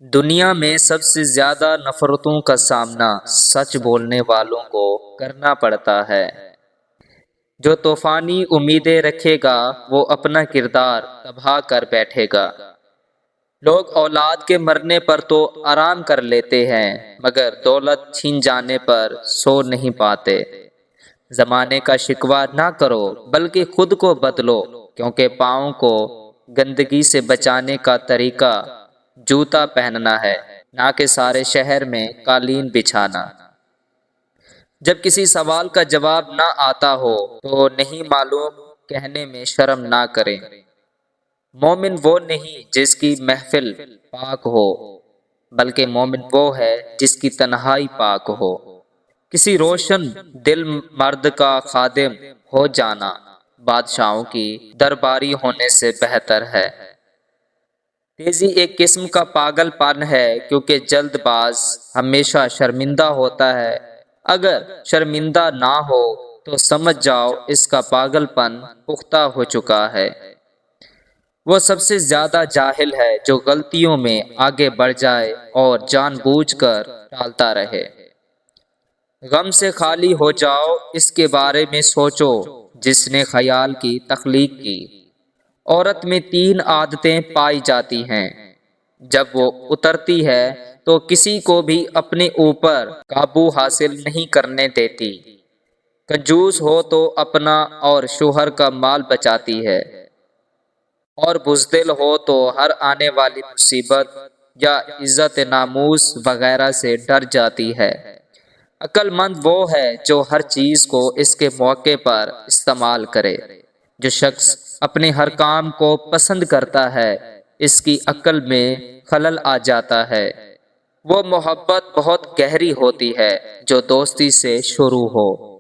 دنیا میں سب سے زیادہ نفرتوں کا سامنا سچ بولنے والوں کو کرنا پڑتا ہے۔ جو طوفانی امیدیں رکھے گا وہ اپنا کردار تباہ کر بیٹھے گا۔ لوگ اولاد کے مرنے پر تو آرام کر لیتے ہیں مگر دولت چھین جانے پر سو نہیں پاتے۔ زمانے کا شکوہ نہ کرو بلکہ خود کو بدلو، کیونکہ پاؤں کو گندگی سے بچانے کا طریقہ جوتا پہننا ہے، نہ کہ سارے شہر میں قالین بچھانا۔ جب کسی سوال کا جواب نہ آتا ہو تو نہیں معلوم کہنے میں شرم نہ کریں۔ مومن وہ نہیں جس کی محفل پاک ہو، بلکہ مومن وہ ہے جس کی تنہائی پاک ہو۔ کسی روشن دل مرد کا خادم ہو جانا بادشاہوں کی درباری ہونے سے بہتر ہے۔ تیزی ایک قسم کا پاگل پن ہے، کیونکہ جلد باز ہمیشہ شرمندہ ہوتا ہے۔ اگر شرمندہ نہ ہو تو سمجھ جاؤ اس کا پاگل پن پختہ ہو چکا ہے۔ وہ سب سے زیادہ جاہل ہے جو غلطیوں میں آگے بڑھ جائے اور جان بوجھ کر ٹالتا رہے۔ غم سے خالی ہو جاؤ، اس کے بارے میں سوچو جس نے خیال کی تخلیق کی۔ عورت میں 3 عادتیں پائی جاتی ہیں، جب وہ اترتی ہے تو کسی کو بھی اپنے اوپر قابو حاصل نہیں کرنے دیتی۔ کنجوس ہو تو اپنا اور شوہر کا مال بچاتی ہے، اور بزدل ہو تو ہر آنے والی مصیبت یا عزت ناموس وغیرہ سے ڈر جاتی ہے۔ عقل مند وہ ہے جو ہر چیز کو اس کے موقع پر استعمال کرے۔ جو شخص اپنے ہر کام کو پسند کرتا ہے اس کی عقل میں خلل آ جاتا ہے۔ وہ محبت بہت گہری ہوتی ہے جو دوستی سے شروع ہو۔